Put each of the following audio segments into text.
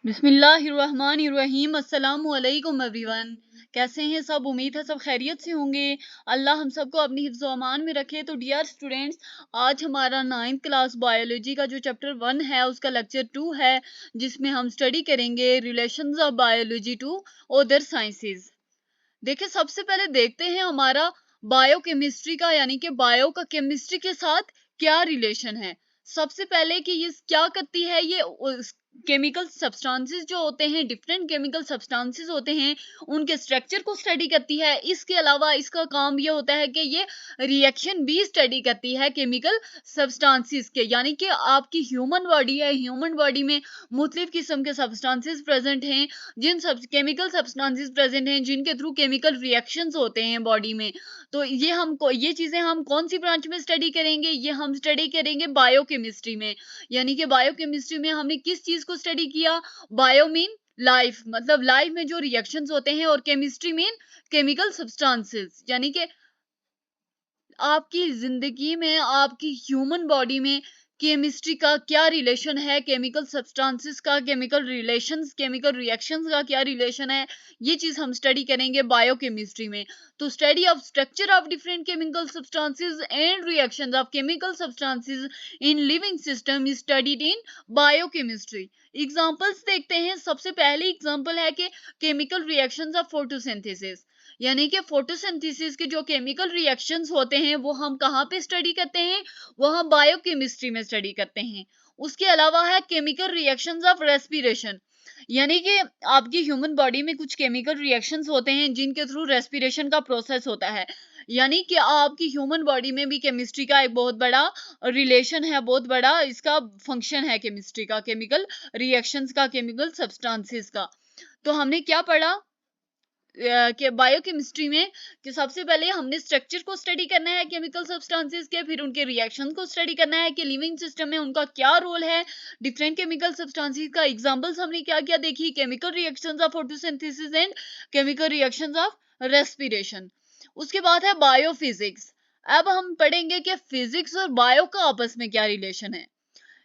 बिस्मिल्लाहिर्रहमानिर्रहीम। अस्सलामु अलैकुम एवरीवन। कैसे हैं सब? उम्मीद है सब खैरियत से होंगे। अल्लाह हम सबको अपनी हिफ्ज़ व अमान में रखे। तो डियर स्टूडेंट्स, आज हमारा 9th क्लास बायोलॉजी का जो चैप्टर 1 है उसका लेक्चर 2 है, जिसमें हम स्टडी करेंगे relations of biology to other sciences. देखिए, सबसे पहले देखते हैं हमारा बायोकेमिस्ट्री का, यानी कि बायो का केमिस्ट्री के साथ क्या रिलेशन है। सबसे पहले कि ये क्या करती है, ये केमिकल सब्सटेंसेस जो होते हैं, डिफरेंट केमिकल सब्सटेंसेस होते हैं, उनके स्ट्रक्चर को स्टडी करती है। इसके अलावा इसका काम ये होता है कि ये रिएक्शन भी स्टडी करती है केमिकल सब्सटेंसेस के, यानी कि आपकी ह्यूमन बॉडी है, ह्यूमन बॉडी में मुख्तलिफ किस्म के सब्सटेंसेस प्रेजेंट हैं, जिन सब केमिकल सब्सटेंसेस प्रेजेंट हैं जिनके थ्रू केमिकल रिएक्शंस होते हैं बॉडी में। तो ये चीजें हम कौन सी ब्रांच में स्टडी करेंगे? ये हम स्टडी करेंगे बायोकेमिस्ट्री में। यानी कि बायोकेमिस्ट्री में हमने किस चीज को स्टडी किया? बायो मीन लाइफ, मतलब लाइफ में जो रिएक्शंस होते हैं, और केमिस्ट्री मीन केमिकल सब्सटेंसेस, यानी कि आपकी जिंदगी में, आपकी ह्यूमन बॉडी में केमिस्ट्री का क्या रिलेशन है, केमिकल सब्सटेंसेस का, केमिकल रिलेशंस, केमिकल रिएक्शंस का क्या रिलेशन है, ये चीज हम स्टडी करेंगे बायोकेमिस्ट्री में। तो study of structure of different chemical substances and reactions of chemical substances in living system is studied in biochemistry. Examples देखते हैं। सबसे पहली एग्जांपल है कि केमिकल रिएक्शंस ऑफ फोटोसिंथेसिस, यानी कि फोटोसिंथेसिस के जो केमिकल रिएक्शंस होते हैं वो हम कहाँ पे स्टडी करते हैं? वो हम बायोकेमिस्ट्री में स्टडी करते हैं। उसके अलावा है केमिकल रिएक्शंस ऑफ रेस्पिरेशन, यानी कि आपकी ह्यूमन बॉडी में कुछ केमिकल रिएक्शंस होते हैं जिनके थ्रू रेस्पिरेशन का प्रोसेस होता है। यानी कि आपकी ह्यूमन बॉडी में भी केमिस्ट्री का एक बहुत बड़ा रिलेशन है, बहुत बड़ा इसका फंक्शन है केमिस्ट्री का, केमिकल रिएक्शंस का, केमिकल सब्सटेंसेस का। तो हमने क्या पढ़ा कि बायोकेमिस्ट्री में कि सबसे पहले हमने स्ट्रक्चर को स्टडी करना है केमिकल सब्सटेंसेस के, फिर उनके रिएक्शन को स्टडी करना है कि लिविंग सिस्टम में उनका क्या रोल है, डिफरेंट केमिकल सब्सटेंसेस का एग्जांपल्स हमने क्या क्या देखी, chemical reactions of photosynthesis and chemical reactions of respiration. उसके बाद है बायोफिजिक्स। अब हम पढ़ेंगे कि फिजिक्स और बायो का आपस में क्या रिलेशन है।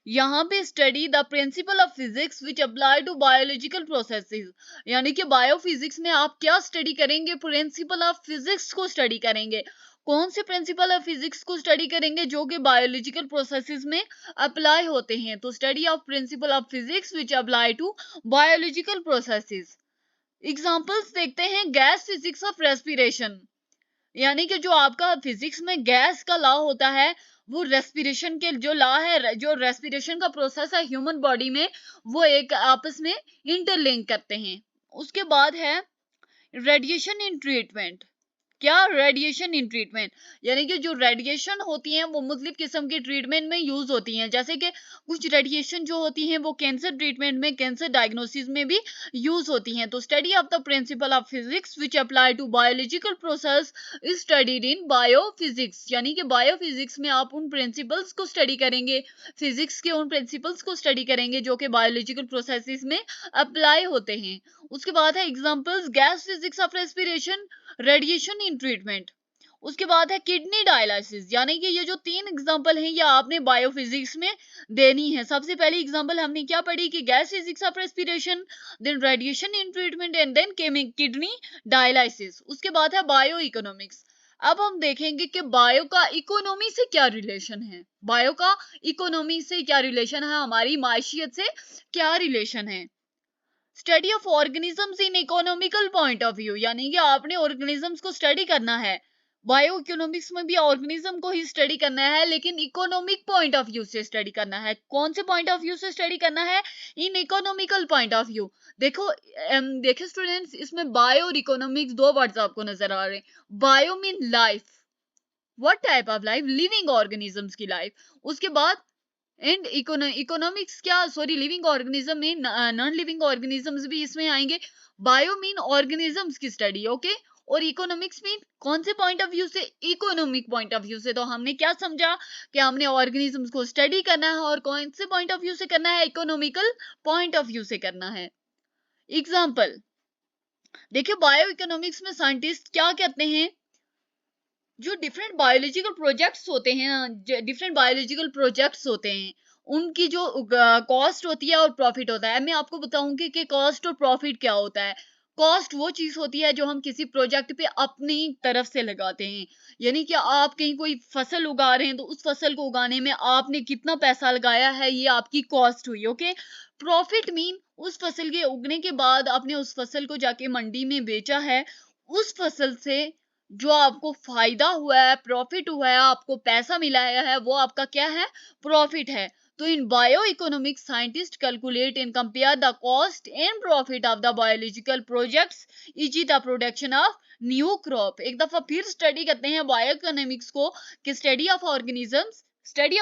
यहाँ पे study the principle of physics which apply to biological processes, यानी कि बायोफिजिक्स में आप क्या स्टडी करेंगे? प्रिंसिपल ऑफ फिजिक्स को स्टडी करेंगे। कौन से प्रिंसिपल ऑफ फिजिक्स को स्टडी करेंगे? जो कि बायोलॉजिकल प्रोसेसेस में अप्लाई होते हैं। तो study of principle of physics which apply to biological processes. Examples देखते हैं। गैस फिजिक्स ऑफ रेस्पिरेशन, यानी कि जो आपका फिजिक्स में गैस का लॉ होता है, वो रेस्पिरेशन के जो लॉ है, जो रेस्पिरेशन का प्रोसेस है ह्यूमन बॉडी में, वो एक आपस में इंटरलिंक करते हैं। उसके बाद है रेडिएशन इन ट्रीटमेंट। क्या? रेडिएशन इन ट्रीटमेंट, यानी कि जो रेडिएशन होती हैं वो मुख्तलिफ किस्म की ट्रीटमेंट में यूज होती हैं। जैसे कि कुछ रेडिएशन जो होती हैं वो कैंसर ट्रीटमेंट में, कैंसर डायग्नोसिस में भी यूज होती हैं। तो study of the principle of physics which apply to biological process is studied in biophysics, यानी कि बायोफिजिक्स में आप उन प्रिंसिपल्स को स्टडी करेंगे, फिजिक्स के उन प्रिंसिपल्स को स्टडी करेंगे जो कि बायोलॉजिकल प्रोसेसेस में अप्लाई होते हैं। उसके बाद है examples. Gas physics of respiration, radiation in treatment. उसके बाद है किडनी डायलिसिस, यानी कि ये जो 3 एग्जांपल हैं ये आपने बायोफिजिक्स में देनी है। सबसे पहली एग्जांपल हमने क्या पढ़ी कि gas physics of respiration, then radiation in treatment and then kidney dialysis. उसके बाद है बायो इकोनॉमिक्स। अब हम देखेंगे कि बायो का इकोनॉमी से क्या रिलेशन है, बायो का इकोनॉमी से क्या रिलेशन है, हमारी माशियत से क्या रिलेशन है। Study of organisms in economical point of view, यानी कि आपने ऑर्गेनिजम्स को स्टडी करना है। बायो इकोनॉमिक्स में भी ऑर्गेनिज्म को ही स्टडी करना है, लेकिन इकोनॉमिक पॉइंट ऑफ व्यू से स्टडी करना है। कौन से पॉइंट ऑफ व्यू से स्टडी करना है? इन इकोनॉमिकल पॉइंट ऑफ व्यू। देखो स्टूडेंट्स, इसमें बायो और इकोनॉमिक्स दो वर्ड्स आपको नजर आ रहे हैं। Bio mean life, what type of life? Living organisms की लाइफ। उसके बाद एंड इकोनॉमिक्स क्या, सॉरी, लिविंग ऑर्गेनिज्म में नॉन लिविंग ऑर्गेनिजम्स भी इसमें आएंगे। बायो मीन ऑर्गेनिजम्स की स्टडी, ओके। और इकोनॉमिक्स मीन कौन से पॉइंट ऑफ व्यू से? इकोनॉमिक पॉइंट ऑफ व्यू से। तो हमने क्या समझा कि हमने ऑर्गेनिजम्स को स्टडी करना है, और कौन से पॉइंट ऑफ व्यू से करना है? इकोनॉमिकल पॉइंट ऑफ व्यू से करना है। एग्जाम्पल देखिए, बायो इकोनॉमिक्स में साइंटिस्ट क्या कहते हैं, जो डिफरेंट बायोलॉजिकल प्रोजेक्ट्स होते हैं, डिफरेंट बायोलॉजिकल प्रोजेक्ट्स होते हैं, उनकी जो कॉस्ट होती है और प्रॉफिट होता है। मैं आपको बताऊंगी कि कॉस्ट और प्रॉफिट क्या होता है। कॉस्ट वो चीज होती है जो हम किसी प्रोजेक्ट पे अपनी तरफ से लगाते हैं, यानी कि आप कहीं कोई फसल उगा रहे हैं तो उस फसल को उगाने में आपने कितना पैसा लगाया है, ये आपकी कॉस्ट हुई। ओके, प्रॉफिट मीन उस फसल के उगने के बाद आपने उस फसल को जाके मंडी में बेचा है, उस फसल से जो आपको फायदा हुआ है, प्रॉफिट हुआ है, आपको पैसा मिला है, वो आपका क्या है, प्रॉफिट है। तो in bio economics scientist calculate and compare the cost and profit of the biological projects easy the production of new crop. एक दफा फिर स्टडी करते हैं बायो इकोनॉमिक्स को कि study of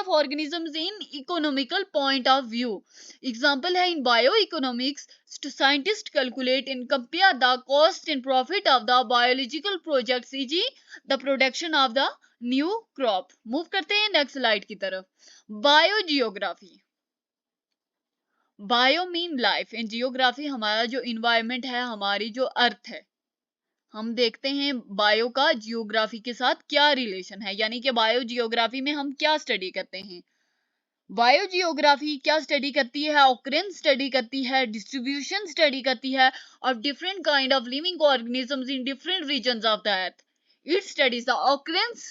organisms in economical point of view. Example है in bio economics scientist calculate and compare the cost and profit of the biological projects easy the production of the new crop. Move करते हैं next slide की तरफ। Biogeography. Bio mean life and geography हमारा जो environment है, हमारी जो अर्थ है। हम देखते हैं बायो का जियोग्राफी के साथ क्या रिलेशन है, यानी कि बायो जियोग्राफी में हम क्या स्टडी करते हैं। बायो जियोग्राफी क्या स्टडी करती है, ऑकरेंस स्टडी करती है, डिस्ट्रीब्यूशन स्टडी करती है और different kind of living organisms in different regions of the earth. It studies the occurrence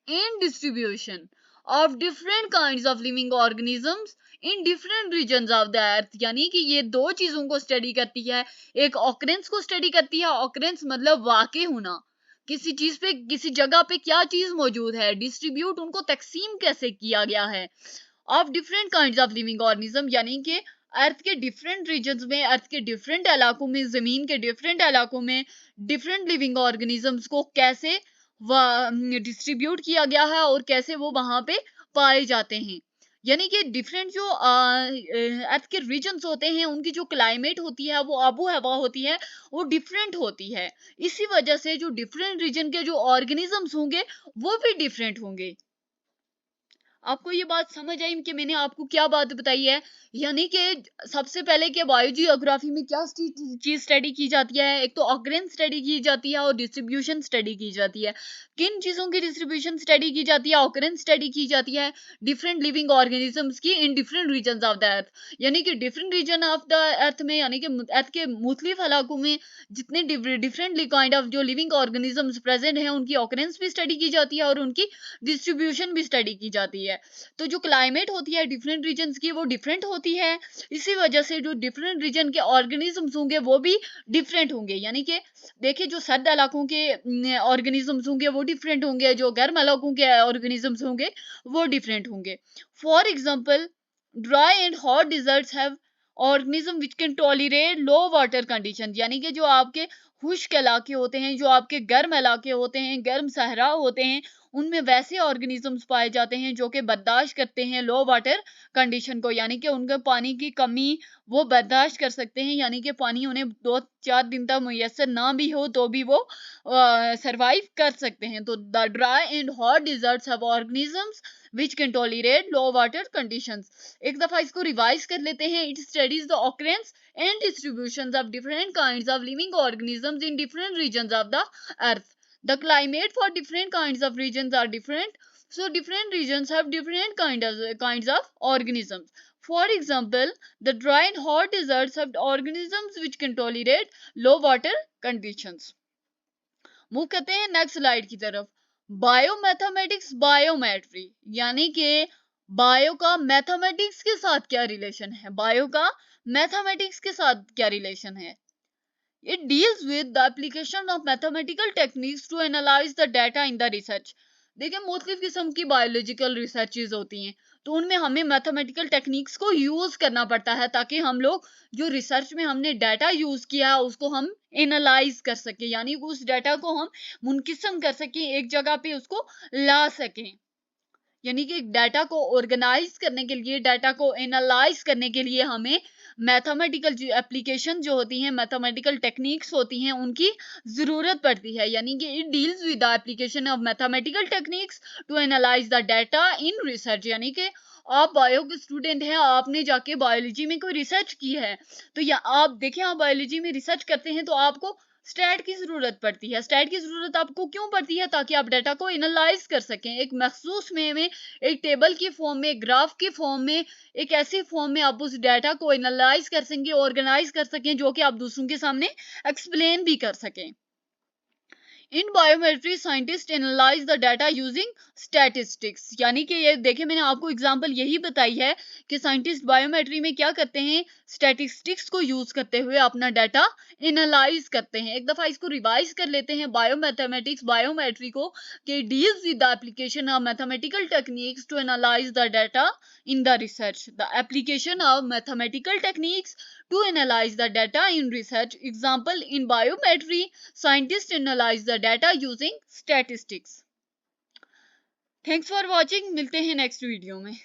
and distribution of different kinds of living organisms in different regions of the earth। यानी कि ये दो चीजों को study करती है। एक ऑकरेंस को स्टडी करती है, ऑकरेंस मतलब वाकई होना, किसी चीज पे किसी जगह पे क्या चीज मौजूद है, डिस्ट्रीब्यूट उनको तकसीम कैसे किया गया है, of different kinds of living organism, यानी कि अर्थ के डिफरेंट रीजन्स में, अर्थ के डिफरेंट इलाकों में, जमीन के डिफरेंट इलाकों में डिफरेंट लिविंग ऑर्गेनिजम्स को कैसे डिस्ट्रीब्यूट किया गया है और कैसे वो वहां पे पाए जाते हैं। यानी कि डिफरेंट जो अर्थ के रीजन्स होते हैं, उनकी जो क्लाइमेट होती है, वो आबो हवा होती है, वो डिफरेंट होती है। इसी वजह से जो डिफरेंट रीजन के जो ऑर्गेनिजम्स होंगे वो भी डिफरेंट होंगे। आपको ये बात समझ आई कि मैंने आपको क्या बात बताई है? यानी कि सबसे पहले कि बायोजियोग्राफी में क्या चीज स्टडी की जाती है, एक तो ऑकरेंस स्टडी की जाती है और डिस्ट्रीब्यूशन स्टडी की जाती है। किन चीजों की डिस्ट्रीब्यूशन स्टडी की जाती है, ऑकरेंस स्टडी की जाती है, डिफरेंट लिविंग ऑर्गेनिजम्स की in different region of the earth. यानी कि different region of the earth में, यानी कि अर्थ के मुख्तलिफ इलाकों में जितने डिफरेंटली काइंड ऑफ जो लिविंग ऑर्गेनिजम्स प्रेजेंट हैं, उनकी ऑकरेंस भी स्टडी की जाती है और उनकी डिस्ट्रीब्यूशन भी स्टडी की जाती है। तो जो क्लाइमेट होती है डिफरेंट रीजन्स की, वो डिफरेंट होती है। इसी वजह से जो डिफरेंट रीजन के ऑर्गेनिजम्स होंगे वो भी डिफरेंट होंगे। यानी कि देखिए, जो सर्द इलाकों के ऑर्गेनिजम्स होंगे वो डिफरेंट होंगे, जो गर्म इलाकों के ऑर्गेनिजम्स होंगे वो डिफरेंट होंगे। For example, dry and hot deserts have organism which can tolerate low water condition. यानी कि जो आपके खुश्क इलाके होते हैं, जो आपके गर्म इलाके होते हैं, गर्म सहरा होते हैं, उनमें वैसे ऑर्गेनिजम्स पाए जाते हैं जो कि बर्दाश्त करते हैं लो वाटर कंडीशन को, यानी कि उनके पानी की कमी वो बर्दाश्त कर सकते हैं। यानी कि पानी उन्हें 2-4 दिन तक मुयसर ना भी हो तो भी वो सरवाइव कर सकते हैं। तो the dry and hot deserts have organisms which can tolerate low water conditions। एक दफा इसको रिवाइज कर लेते हैं। It studies the occurrence and distributions of different kinds of living organisms in different regions of the earth। The climate for different kinds of regions are different, so different regions have different kinds of organisms। For example, the dry and hot deserts have organisms which can tolerate low water conditions। Move करते हैं next slide की तरफ। Biomathematics biometry, यानी कि bio का mathematics के साथ क्या रिलेशन है, बायो का मैथमेटिक्स के साथ क्या रिलेशन है। It deals with the application of mathematical techniques to analyze the data in the research। देखिए, मुख्तलिफ किस्म की बायोलॉजिकल रिसर्चेज होती हैं, तो उनमें हमें मैथमेटिकल टेक्निक्स को यूज करना पड़ता है ताकि हम लोग जो रिसर्च में हमने डाटा यूज किया है उसको हम एनालाइज कर सकें, यानी उस डाटा को हम मुनकिस्म कर सकें, एक जगह पे उसको ला सकें। यानी कि डाटा को ऑर्गेनाइज करने के लिए, डाटा को एनालाइज करने के लिए हमें मैथमेटिकल एप्लीकेशन जो होती हैं, मैथमेटिकल टेक्निक्स होती हैं, उनकी जरूरत पड़ती है। यानी कि it deals with the application of mathematical techniques to analyse the data in research. यानी कि आप बायो के स्टूडेंट हैं, आपने जाके बायोलॉजी में कोई रिसर्च की है, तो या आप देखें, आप बायोलॉजी में रिसर्च करते हैं तो आपको स्टैट की जरूरत पड़ती है। स्टैट की जरूरत आपको क्यों पड़ती है? ताकि आप डाटा को एनालाइज कर सकें एक मखसूस में एक टेबल की फॉर्म में, एक ग्राफ की फॉर्म में, एक ऐसी फॉर्म में आप उस डाटा को एनालाइज कर सकें, ऑर्गेनाइज कर सकें, जो कि आप दूसरों के सामने एक्सप्लेन भी कर सकें। In biometry scientist analyse the data using statistics, यानी कि ये देखिए मैंने आपको एग्जांपल यही बताई है कि साइंटिस्ट बायोमेट्री में क्या करते हैं, स्टैटिस्टिक्स को यूज करते हुए अपना डाटा एनालाइज करते हैं। एक दफा इसको रिवाइज कर लेते हैं बायोमैथमेटिक्स बायोमेट्री को, कि deals with the application of mathematical techniques to analyse the data in the research. The application of mathematical techniques to analyze the data in research. Example, in biometry, scientists analyze the data using statistics. Thanks for watching. मिलते हैं next video में।